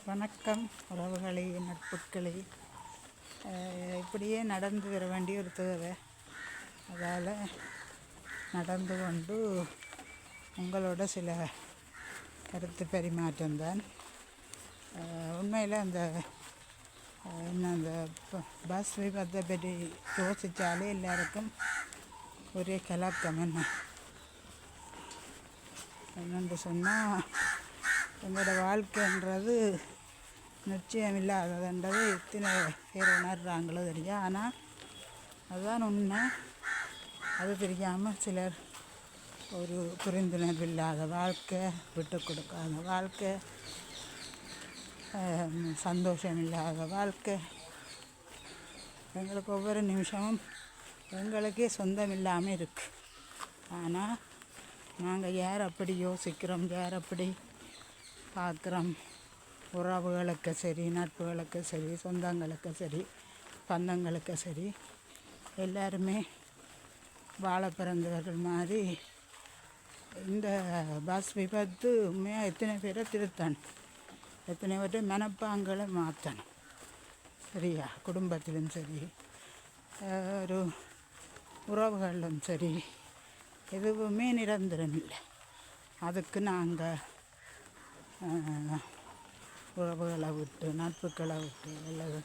வணக்கம் உறவுகளே, நட்புகளே. இப்படியே நடந்து வர வேண்டிய ஒரு தேவை. அதால் நடந்து கொண்டு உங்களோட சில கருத்து பரிமாற்றம்தான். உண்மையில் அந்த பஸ் விபத்தை பற்றி யோசித்தாலே எல்லாருக்கும் ஒரே கலக்கம். என்னென்று சொன்னால், எங்களோட வாழ்க்கைன்றது நிச்சயம் இல்லாததுன்றது எத்தனை பேர் உணர்றாங்களோ தெரியும். ஆனால் அதுதான் உண்மை. அது தெரியாமல் சிலர் ஒரு புரிந்துணர்வு இல்லாத வாழ்க்கை, விட்டு கொடுக்காத வாழ்க்கை, சந்தோஷம் இல்லாத வாழ்க்கை, எங்களுக்கு ஒவ்வொரு நிமிஷமும் எங்களுக்கே சொந்தம் இல்லாமல் இருக்குது. ஆனால் நாங்கள் யார் அப்படி யோசிக்கிறோம், யார் அப்படி பார்க்குறோம்? உறவுகளுக்கு சரி, நட்புகளுக்கு சரி, சொந்தங்களுக்கு சரி, பந்தங்களுக்கு சரி, எல்லாருமே வாழ பிறந்தவர்கள் மாதிரி இந்த பஸ் விபத்து உண்மையாக எத்தனை பேரை திருத்தணும், எத்தனை பேர்ட்ட மனப்பாங்களை மாற்றணும். சரியா? குடும்பத்திலும் சரி, ஒரு உறவுகளிலும் சரி, எதுவுமே நிரந்தரம் இல்லை. அதுக்கு நாங்கள் உறவுகளை விட்டு, நட்புகளை விட்டு, அல்லது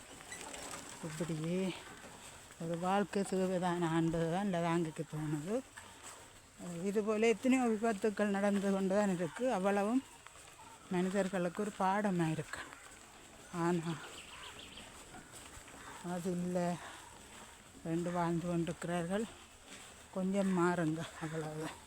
இப்படியே ஒரு வாழ்க்கை தேவைதான ஆண்டு தான் இல்லை தாங்கிக்கு தோணுது. இதுபோல் எத்தனையோ விபத்துக்கள் நடந்து கொண்டு தான் இருக்குது. அவ்வளவும் மனிதர்களுக்கு ஒரு பாடமாக இருக்கு. ஆனால் அது இல்லை, ரெண்டு வாழ்ந்து கொண்டிருக்கிறார்கள். கொஞ்சம் மாறுங்க, அவ்வளவுதான்.